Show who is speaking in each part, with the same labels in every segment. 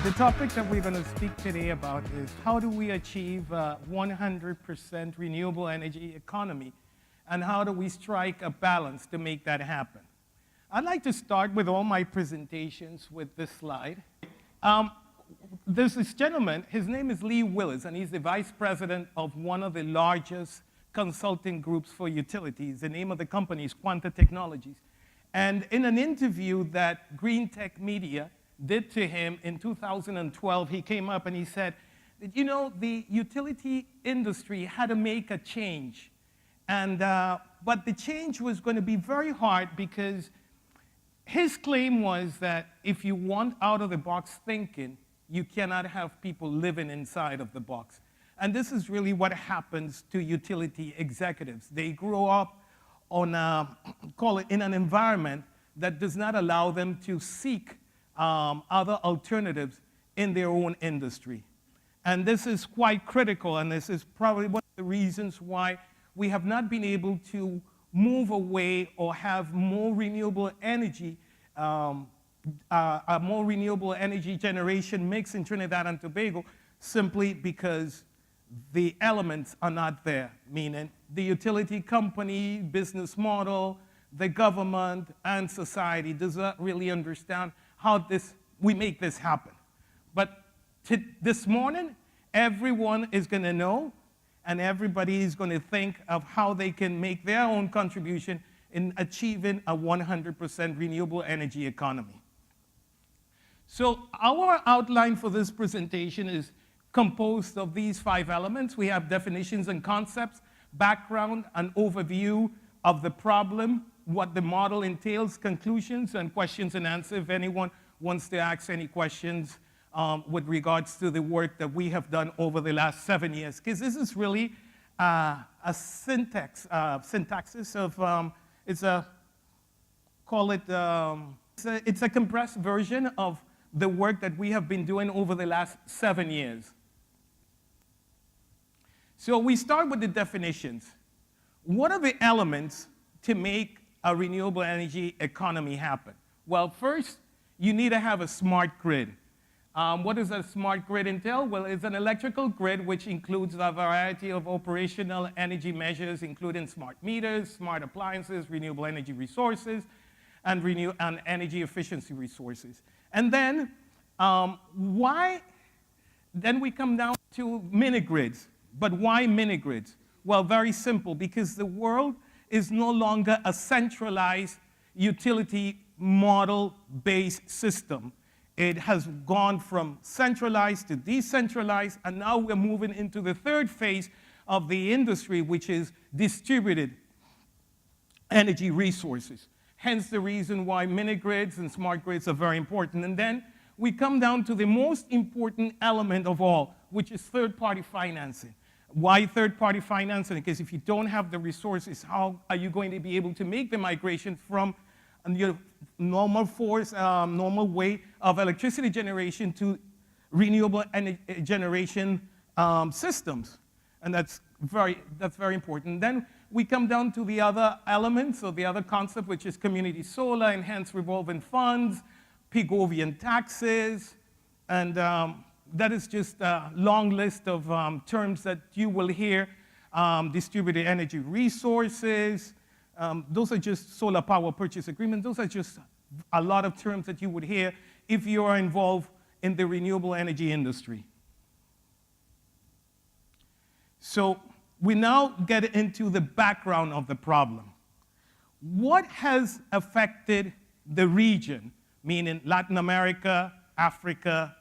Speaker 1: The topic that we're going to speak today about is how do we achieve a 100% renewable energy economy, and how do we strike a balance to make that happen. I'd like to start with all my presentations with this slide. There's this gentleman, his name is Lee Willis, and he's the vice president of one of the largest consulting groups for utilities. The name of the company is Quanta Technologies. And in an interview that Green Tech Media did to him in 2012, he came up and he said, you know, the utility industry had to make a change. And, but the change was going to be very hard because his claim was that if you want out-of-the-box thinking, you cannot have people living inside of the box. And this is really what happens to utility executives. They grow up on in an environment that does not allow them to seek other alternatives in their own industry. And this is quite critical, and this is probably one of the reasons why we have not been able to move away or have more renewable energy, a more renewable energy generation mix in Trinidad and Tobago, simply because the elements are not there, meaning the utility company, business model, the government, and society does not really understand how we make this happen. But this morning, everyone is going to know, and everybody is going to think of how they can make their own contribution in achieving a 100% renewable energy economy. So our outline for this presentation is composed of these 5 elements. We have definitions and concepts, background, an overview of the problem, what the model entails, conclusions, and questions and answers. If anyone wants to ask any questions with regards to the work that we have done over the last 7 years, because this is really a syntaxis of, it's a compressed version of the work that we have been doing over the last 7 years. So we start with the definitions. What are the elements to make a renewable energy economy happen? Well, first, you need to have a smart grid. What does a smart grid entail? Well, it's an electrical grid which includes a variety of operational energy measures, including smart meters, smart appliances, renewable energy resources, and energy efficiency resources. And then, then we come down to mini-grids. But why mini-grids? Well, very simple, because the world is no longer a centralized utility model-based system. It has gone from centralized to decentralized, and now we're moving into the third phase of the industry, which is distributed energy resources. Hence the reason why mini-grids and smart grids are very important. And then we come down to the most important element of all, which is third-party financing. Why third-party financing? Because if you don't have the resources, how are you going to be able to make the migration from your normal way of electricity generation to renewable energy generation systems? And that's very important. Then we come down to the other elements, or the other concept, which is community solar, enhanced revolving funds, Pigovian taxes, and that is just a long list of terms that you will hear. Distributed energy resources, those are just solar power purchase agreements. Those are just a lot of terms that you would hear if you are involved in the renewable energy industry. So we now get into the background of the problem. What has affected the region, meaning Latin America, Africa,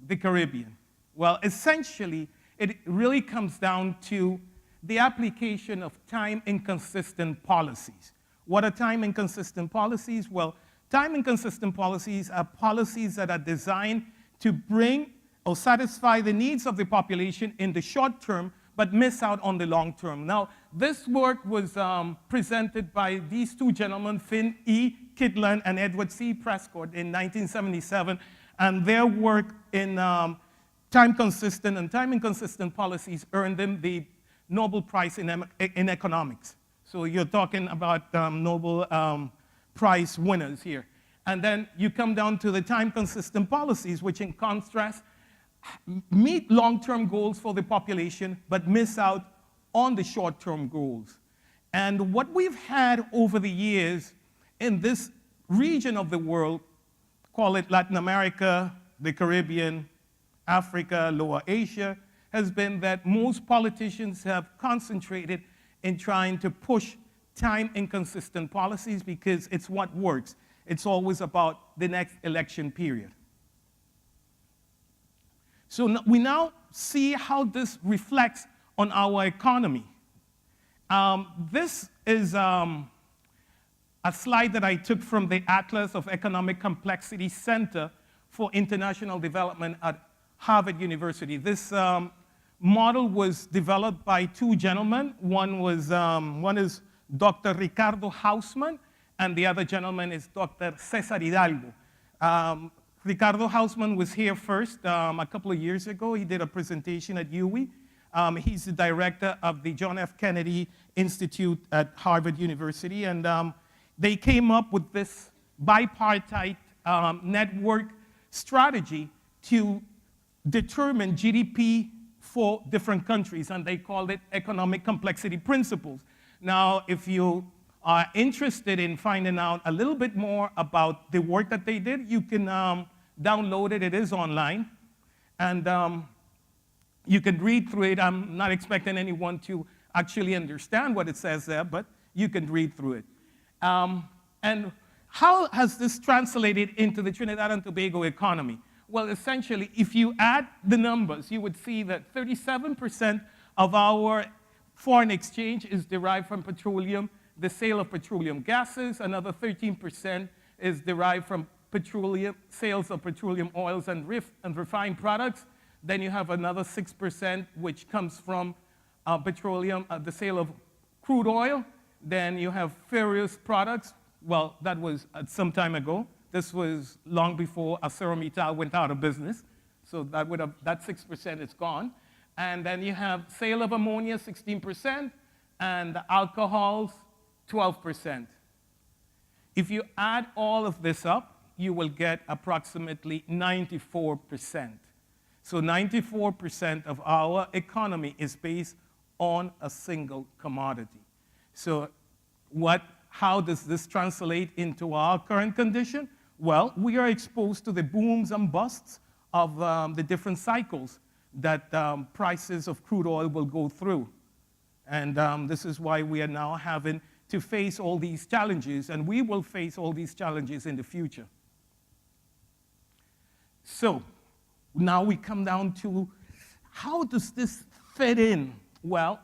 Speaker 1: the Caribbean? Well, essentially, it really comes down to the application of time-inconsistent policies. What are time-inconsistent policies? Well, time-inconsistent policies are policies that are designed to bring or satisfy the needs of the population in the short term, but miss out on the long term. Now, this work was presented by these 2 gentlemen, Finn E. Kidland and Edward C. Prescott, in 1977, and their work in time-consistent and time-inconsistent policies earned them the Nobel Prize in economics. So you're talking about Nobel Prize winners here. And then you come down to the time-consistent policies, which in contrast meet long-term goals for the population, but miss out on the short-term goals. And what we've had over the years in this region of the world, call it Latin America, the Caribbean, Africa, Lower Asia, has been that most politicians have concentrated in trying to push time-inconsistent policies because it's what works. It's always about the next election period. So we now see how this reflects on our economy. This is a slide that I took from the Atlas of Economic Complexity Center for International Development at Harvard University. This model was developed by two gentlemen. One is Dr. Ricardo Hausmann, and the other gentleman is Dr. Cesar Hidalgo. Ricardo Hausmann was here first a couple of years ago. He did a presentation at UWI. He's the director of the John F. Kennedy Institute at Harvard University, and they came up with this bipartite network strategy to determine GDP for different countries, and they called it economic complexity principles. Now, if you are interested in finding out a little bit more about the work that they did, you can download it. It is online. And you can read through it. I'm not expecting anyone to actually understand what it says there, but you can read through it. And how has this translated into the Trinidad and Tobago economy? Well, essentially, if you add the numbers, you would see that 37% of our foreign exchange is derived from petroleum, the sale of petroleum gases. Another 13% is derived from sales of petroleum oils and refined products. Then you have another 6%, which comes from petroleum, the sale of crude oil. Then you have various products. Well, that was some time ago. This was long before ArcelorMittal went out of business. So that 6% is gone. And then you have sale of ammonia, 16%, and alcohols, 12%. If you add all of this up, you will get approximately 94%. So 94% of our economy is based on a single commodity. So how does this translate into our current condition? Well, we are exposed to the booms and busts of the different cycles that prices of crude oil will go through. And this is why we are now having to face all these challenges, and we will face all these challenges in the future. So now we come down to how does this fit in? Well,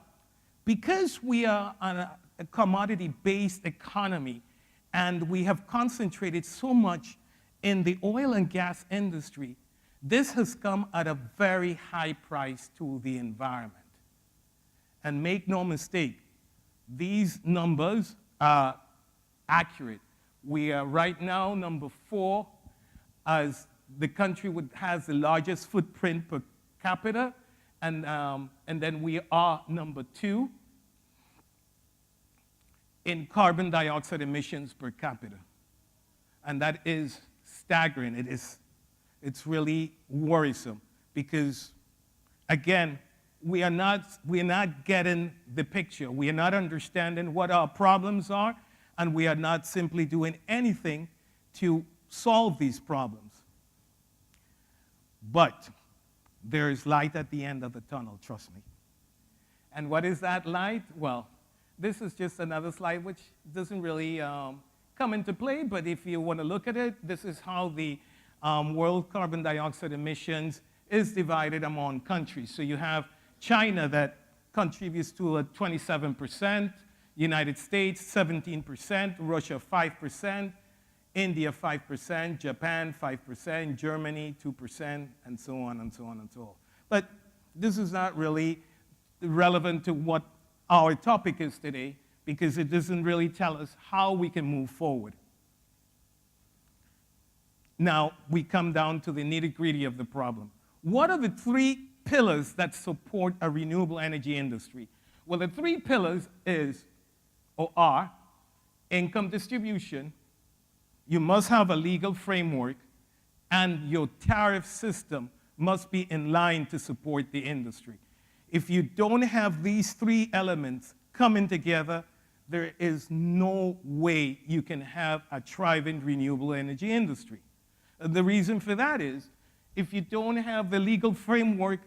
Speaker 1: because we are a commodity-based economy, and we have concentrated so much in the oil and gas industry, this has come at a very high price to the environment. And make no mistake, these numbers are accurate. We are right now number 4 as the country has the largest footprint per capita, and then we are number 2 in carbon dioxide emissions per capita. And that is staggering. It's really worrisome because, again, we are not getting the picture. We are not understanding what our problems are, and we are not simply doing anything to solve these problems. But there is light at the end of the tunnel, trust me. And what is that light? Well, this is just another slide which doesn't really come into play, but if you want to look at it, this is how the world carbon dioxide emissions is divided among countries. So you have China that contributes to 27%, United States 17%, Russia 5%, India 5%, Japan 5%, Germany 2%, and so on and so on and so on. But this is not really relevant to what our topic is today because it doesn't really tell us how we can move forward. Now, we come down to the nitty-gritty of the problem. What are the 3 pillars that support a renewable energy industry? Well, the 3 pillars are income distribution, you must have a legal framework, and your tariff system must be in line to support the industry. If you don't have these three elements coming together, there is no way you can have a thriving renewable energy industry. The reason for that is, if you don't have the legal framework,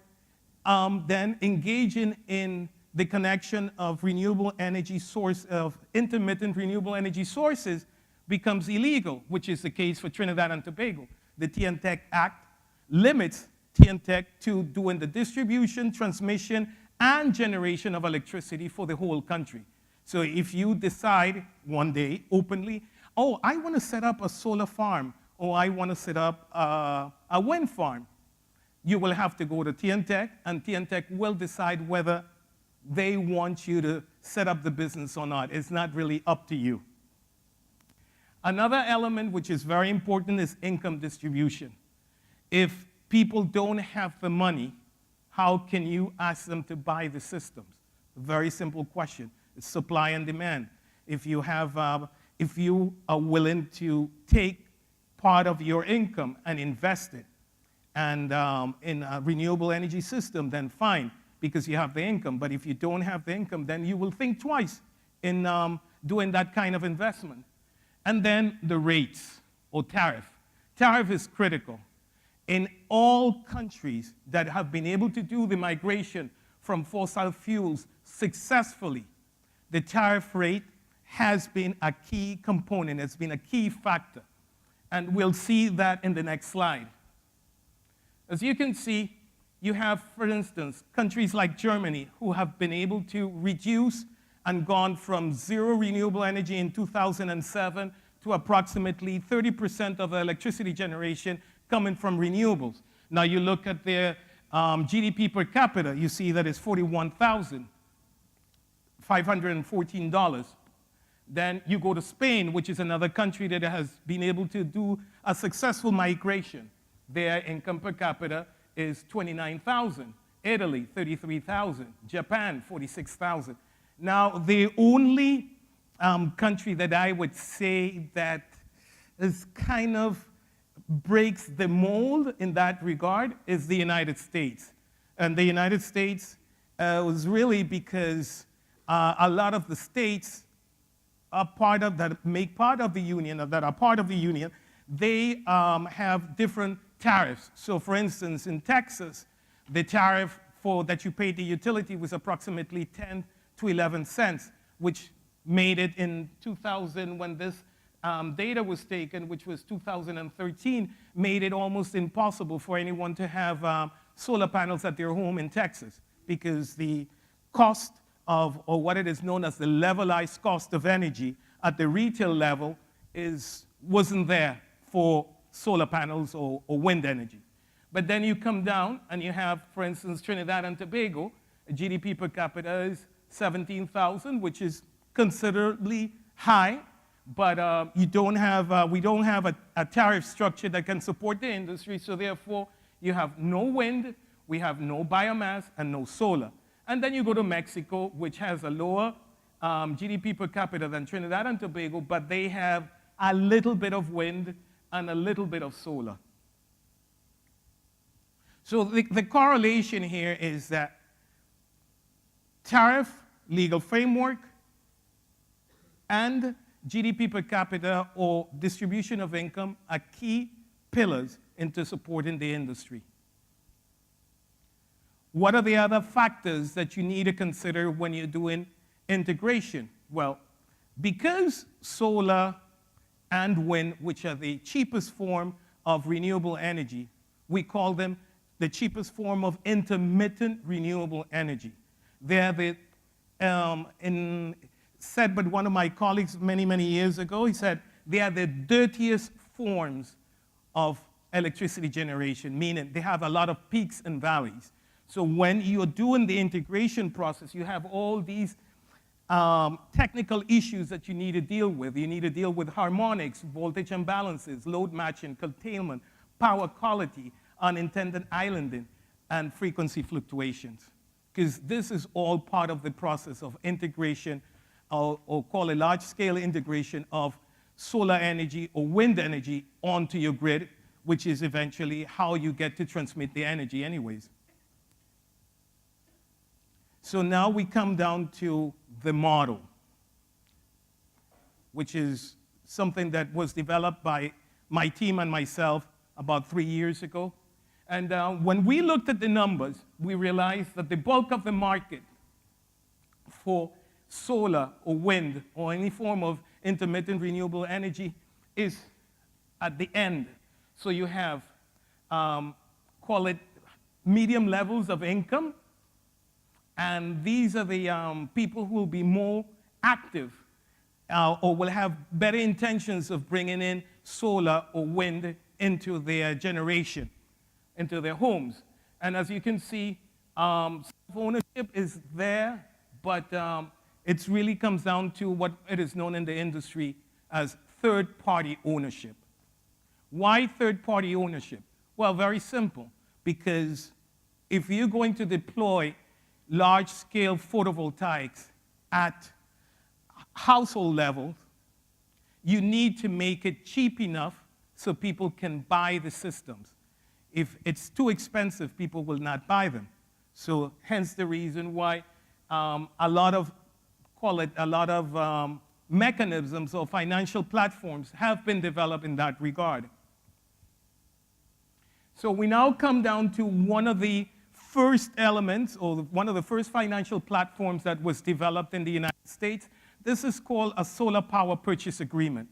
Speaker 1: then engaging in the connection of renewable energy source, of intermittent renewable energy sources becomes illegal, which is the case for Trinidad and Tobago. The TNTEC Act limits TNTEC to doing the distribution, transmission, and generation of electricity for the whole country. So if you decide one day openly, oh, I want to set up a solar farm, or I want to set up a wind farm, you will have to go to TNTEC, and TNTEC will decide whether they want you to set up the business or not. It's not really up to you. Another element which is very important is income distribution. If people don't have the money, how can you ask them to buy the systems? A very simple question. It's supply and demand. If you are willing to take part of your income and invest it and in a renewable energy system, then fine, because you have the income. But if you don't have the income, then you will think twice in doing that kind of investment. And then the rates or tariff. Tariff is critical. In all countries that have been able to do the migration from fossil fuels successfully, the tariff rate has been a key component, it's been a key factor. And we'll see that in the next slide. As you can see, you have, for instance, countries like Germany who have been able to reduce and gone from zero renewable energy in 2007 to approximately 30% of electricity generation coming from renewables. Now you look at their GDP per capita, you see that it's $41,514. Then you go to Spain, which is another country that has been able to do a successful migration. Their income per capita is $29,000. Italy, $33,000. Japan, $46,000. Now, the only country that I would say that is kind of breaks the mold in that regard is the United States. And the United States was really because a lot of the states are part of, that make part of the union, or that are part of the union, they have different tariffs. So for instance, in Texas, the tariff that you paid the utility was approximately 10 to 11 cents, which made it in 2000, when this data was taken, which was 2013, made it almost impossible for anyone to have solar panels at their home in Texas, because the cost of, or what it is known as the levelized cost of energy at the retail level wasn't there for solar panels or wind energy. But then you come down and you have, for instance, Trinidad and Tobago, GDP per capita is 17,000, which is considerably high, but we don't have a tariff structure that can support the industry, so therefore you have no wind, we have no biomass, and no solar. And then you go to Mexico, which has a lower GDP per capita than Trinidad and Tobago, but they have a little bit of wind and a little bit of solar. So the correlation here is that tariff, legal framework, and GDP per capita or distribution of income are key pillars into supporting the industry. What are the other factors that you need to consider when you're doing integration? Well, because solar and wind, which are the cheapest form of renewable energy, we call them the cheapest form of intermittent renewable energy. They're said by one of my colleagues many, many years ago, he said, they are the dirtiest forms of electricity generation, meaning they have a lot of peaks and valleys. So when you're doing the integration process, you have all these technical issues that you need to deal with. You need to deal with harmonics, voltage imbalances, load matching, curtailment, power quality, unintended islanding, and frequency fluctuations. Because this is all part of the process of integration, or call it large-scale integration of solar energy or wind energy onto your grid, which is eventually how you get to transmit the energy anyways. So now we come down to the model, which is something that was developed by my team and myself about 3 years ago. And when we looked at the numbers, we realized that the bulk of the market for solar or wind or any form of intermittent renewable energy is at the end. So you have, call it medium levels of income, and these are the people who will be more active or will have better intentions of bringing in solar or wind into their generation, into their homes. And as you can see, self-ownership is there, but it really comes down to what it is known in the industry as third-party ownership. Why third-party ownership? Well, very simple, because if you're going to deploy large-scale photovoltaics at household level, you need to make it cheap enough so people can buy the systems. If it's too expensive, people will not buy them. So hence the reason why a lot of mechanisms or financial platforms have been developed in that regard. So we now come down to one of the first elements, or one of the first financial platforms that was developed in the United States. This is called a solar power purchase agreement.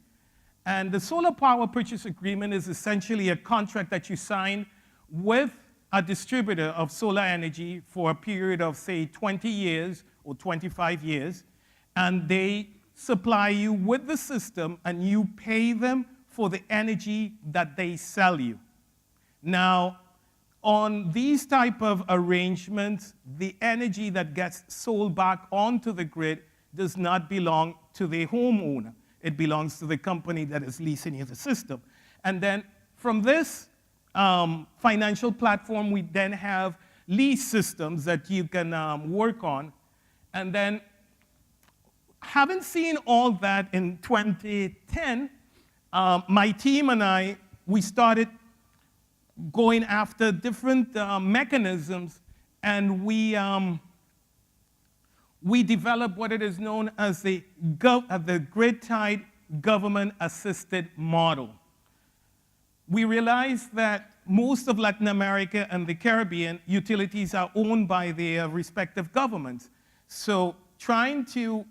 Speaker 1: And the solar power purchase agreement is essentially a contract that you sign with a distributor of solar energy for a period of, say, 20 years or 25 years, and they supply you with the system, and you pay them for the energy that they sell you. Now, on these type of arrangements, the energy that gets sold back onto the grid does not belong to the homeowner. It belongs to the company that is leasing you the system. And then from this financial platform, we then have lease systems that you can work on. And then, having seen all that in 2010, my team and I, we started going after different mechanisms, and we developed what it is known as the grid-tied government-assisted model. We realized that most of Latin America and the Caribbean utilities are owned by their respective governments. So trying to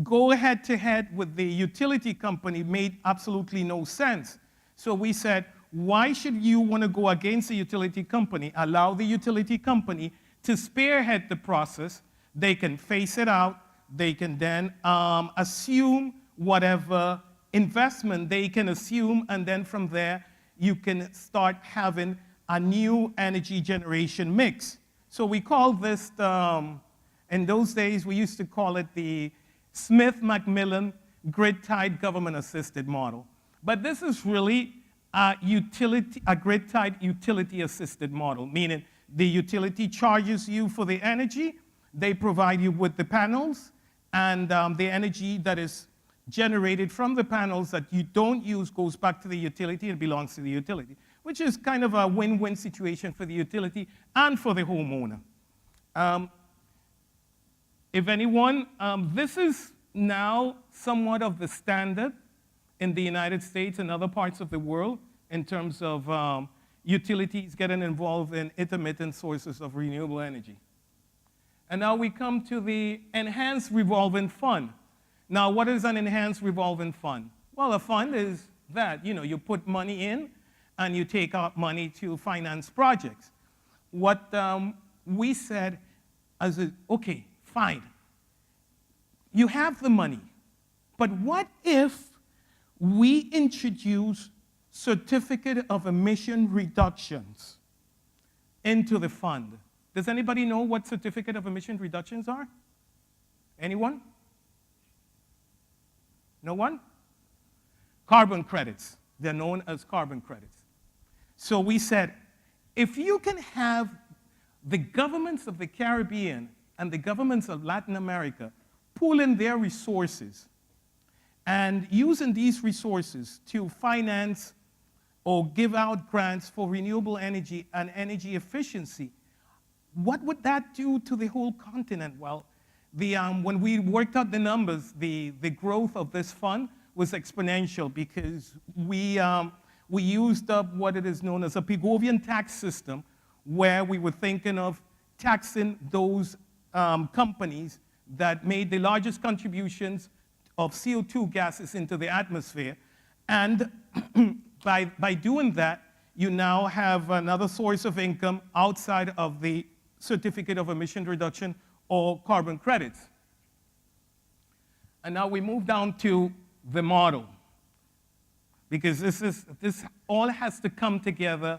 Speaker 1: go head-to-head with the utility company made absolutely no sense. So we said, why should you want to go against the utility company? Allow the utility company to spearhead the process. They can phase it out. They can then assume whatever investment they can assume, and then from there, you can start having a new energy generation mix. So we call this, in those days, we used to call it the Smith-Macmillan grid-tied government-assisted model. But this is really a grid-tied utility-assisted model, meaning the utility charges you for the energy, they provide you with the panels, and the energy that is generated from the panels that you don't use goes back to the utility and belongs to the utility, which is kind of a win-win situation for the utility and for the homeowner. If anyone, this is now somewhat of the standard in the United States and other parts of the world in terms of utilities getting involved in intermittent sources of renewable energy. And now we come to the enhanced revolving fund. Now, what is an enhanced revolving fund? Well, a fund is that, you put money in and you take out money to finance projects. What we said is, okay, fine. You have the money, but what if we introduce certificate of emission reductions into the fund? Does anybody know what certificate of emission reductions are? Anyone? No one? Carbon credits. They're known as carbon credits. So we said, if you can have the governments of the Caribbean and the governments of Latin America pool in their resources and using these resources to finance or give out grants for renewable energy and energy efficiency, what would that do to the whole continent? Well, when we worked out the numbers, the growth of this fund was exponential because we used up what it is known as a Pigovian tax system, where we were thinking of taxing those companies that made the largest contributions of CO2 gases into the atmosphere. And by doing that, you now have another source of income outside of the certificate of emission reduction or carbon credits. And now we move down to the model, because this all has to come together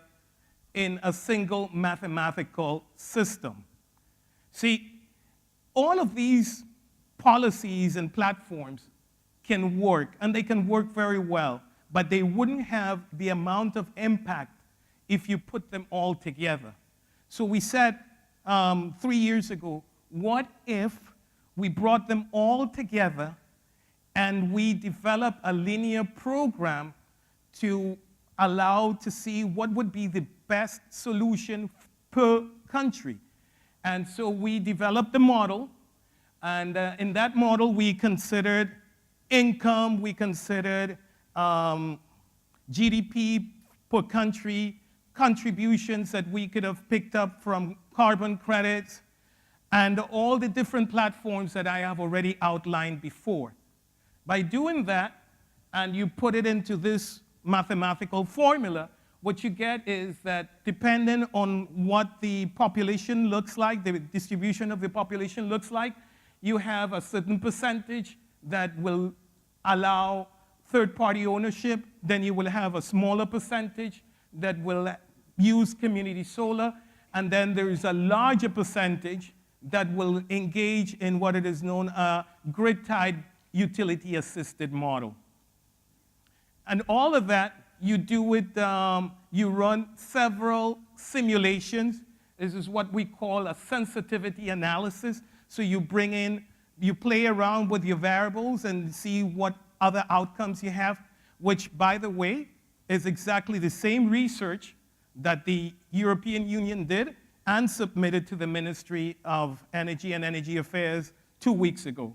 Speaker 1: in a single mathematical system. See, all of these policies and platforms can work, and they can work very well, but they wouldn't have the amount of impact if you put them all together. So we said 3 years ago, what if we brought them all together and we developed a linear program to allow to see what would be the best solution per country? And so we developed the model, and in that model we considered income, we considered GDP per country, contributions that we could have picked up from carbon credits, and all the different platforms that I have already outlined before. By doing that, and you put it into this mathematical formula, what you get is that depending on what the population looks like, the distribution of the population looks like, you have a certain percentage that will allow third-party ownership, then you will have a smaller percentage that will use community solar, and then there is a larger percentage that will engage in what it is known a grid-tied utility-assisted model. And all of that, you do it, you run several simulations. This is what we call a sensitivity analysis. So you bring in, you play around with your variables and see what other outcomes you have, which, by the way, is exactly the same research that the European Union did and submitted to the Ministry of Energy and Energy Affairs 2 weeks ago.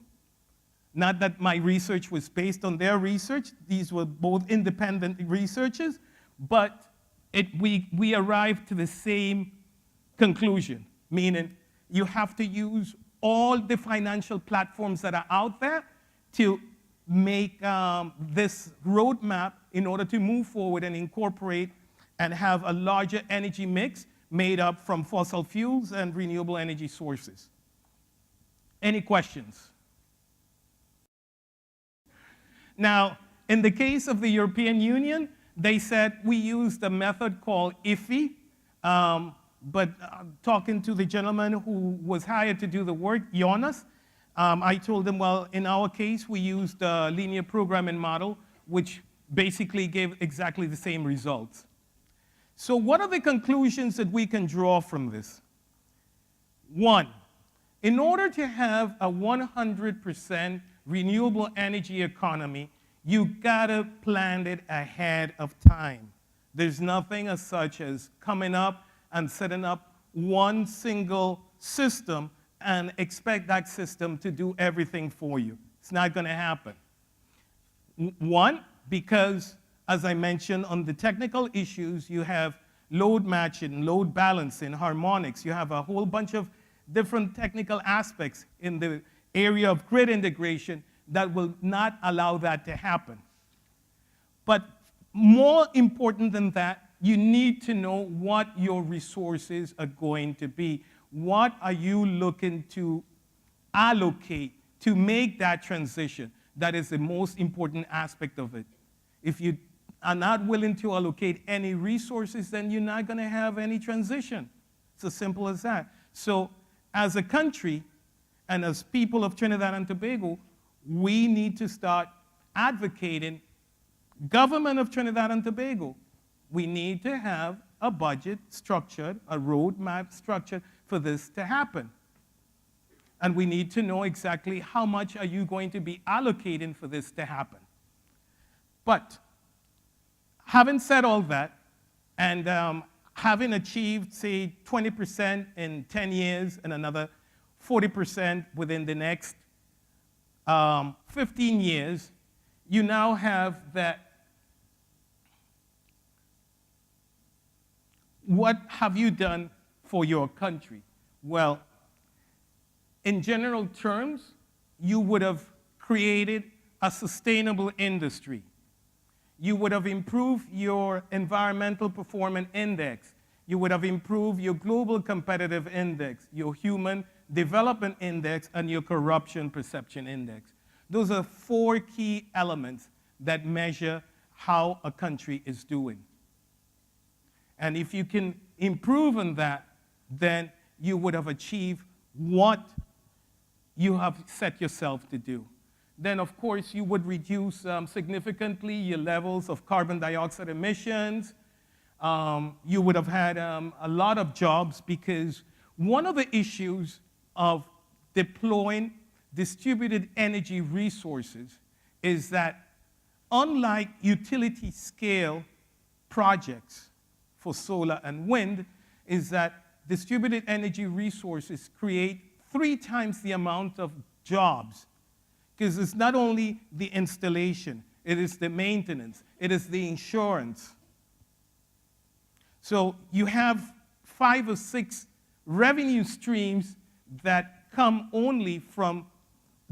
Speaker 1: Not that my research was based on their research. These were both independent researchers, but we arrived to the same conclusion, meaning you have to use all the financial platforms that are out there to make this roadmap in order to move forward and incorporate and have a larger energy mix made up from fossil fuels and renewable energy sources. Any questions? Now, in the case of the European Union, they said we used a method called IFI, but talking to the gentleman who was hired to do the work, Jonas, I told him, well, in our case, we used a linear programming model, which basically gave exactly the same results. So what are the conclusions that we can draw from this? One, in order to have a 100% renewable energy economy, you gotta plan it ahead of time. There's nothing as such as coming up and setting up one single system and expect that system to do everything for you. It's not gonna happen. One, because as I mentioned on the technical issues, you have load matching, load balancing, harmonics. You have a whole bunch of different technical aspects in the area of grid integration that will not allow that to happen. But more important than that, you need to know what your resources are going to be. What are you looking to allocate to make that transition? That is the most important aspect of it. If you are not willing to allocate any resources, then you're not going to have any transition. It's as simple as that. So as a country and as people of Trinidad and Tobago, we need to start advocating, government of Trinidad and Tobago, we need to have a budget structured, a roadmap structured for this to happen. And we need to know exactly how much are you going to be allocating for this to happen. But having said all that, and having achieved, say, 20% in 10 years and another 40% within the next 15 years, you now have that. What have you done for your country? Well, in general terms, you would have created a sustainable industry. You would have improved your environmental performance index. You would have improved your global competitive index, your human development index, and your corruption perception index. Those are 4 key elements that measure how a country is doing. And if you can improve on that, then you would have achieved what you have set yourself to do. Then, of course, you would reduce significantly your levels of carbon dioxide emissions. You would have had a lot of jobs, because one of the issues of deploying distributed energy resources is that, unlike utility scale projects for solar and wind, is that distributed energy resources create 3 times the amount of jobs, because it's not only the installation, it is the maintenance, it is the insurance. So you have 5 or 6 revenue streams that come only from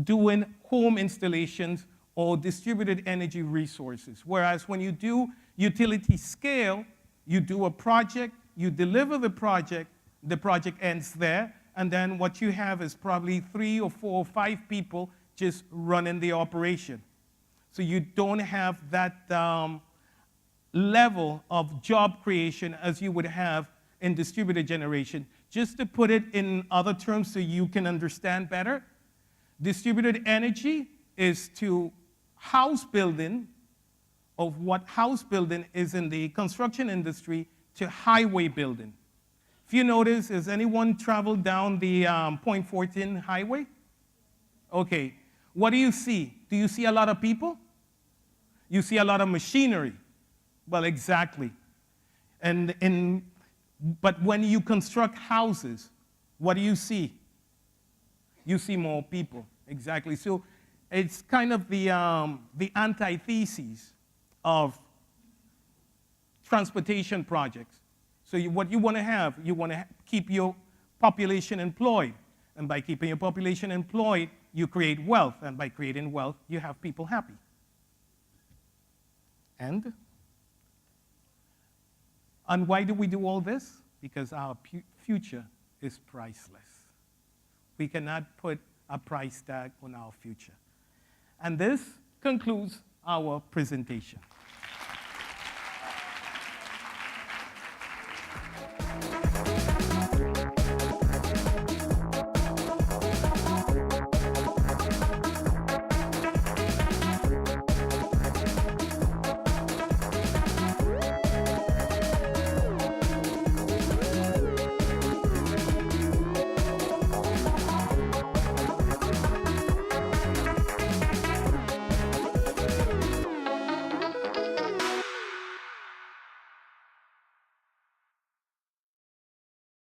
Speaker 1: doing home installations or distributed energy resources. Whereas when you do utility scale, you do a project, you deliver the project ends there, and then what you have is probably 3 or 4 or 5 people just running the operation. So you don't have that level of job creation as you would have in distributed generation. Just to put it in other terms so you can understand better, distributed energy is to house building, of what house building is in the construction industry, to highway building. If you notice, has anyone traveled down the Point 14 highway? Okay, what do you see? Do you see a lot of people? You see a lot of machinery. Well, exactly. But when you construct houses, what do you see? You see more people, exactly. So it's kind of the antithesis of transportation projects. So what you want to have, you want to keep your population employed. And by keeping your population employed, you create wealth. And by creating wealth, you have people happy. And why do we do all this? Because our future is priceless. We cannot put a price tag on our future. And this concludes our presentation.